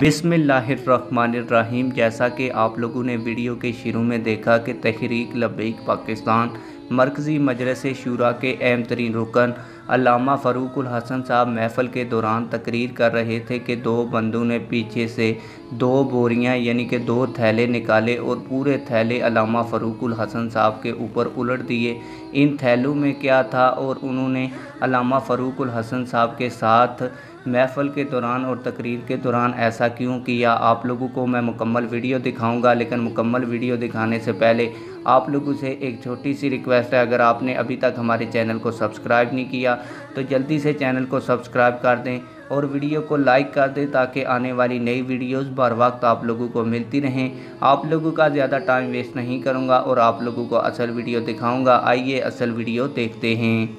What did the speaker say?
बिस्मिल्लाहिर्रहमानिर्रहीम। जैसा कि आप लोगों ने वीडियो के शुरू में देखा कि तहरीक लब्बैक पाकिस्तान मरकज़ी मजलिस शूरा के अहम तरीन रुकन अल्लामा फ़ारूकुल हसन साहब महफ़िल के दौरान तकरीर कर रहे थे कि दो बंदों ने पीछे से दो बोरियां यानी कि दो थैले निकाले और पूरे थैले अल्लामा फ़ारूकुल हसन साहब के ऊपर उलट दिए। इन थैलों में क्या था और उन्होंने अल्लामा फ़ारूकुल हसन साहब के साथ महफ़िल के दौरान और तकरीर के दौरान ऐसा क्यों किया, आप लोगों को मैं मुकम्मल वीडियो दिखाऊंगा। लेकिन मुकम्मल वीडियो दिखाने से पहले आप लोगों से एक छोटी सी रिक्वेस्ट है, अगर आपने अभी तक हमारे चैनल को सब्सक्राइब नहीं किया तो जल्दी से चैनल को सब्सक्राइब कर दें और वीडियो को लाइक कर दें ताकि आने वाली नई वीडियोस बर वक्त आप लोगों को मिलती रहें। आप लोगों का ज़्यादा टाइम वेस्ट नहीं करूँगा और आप लोगों को असल वीडियो दिखाऊँगा। आइए असल वीडियो देखते हैं।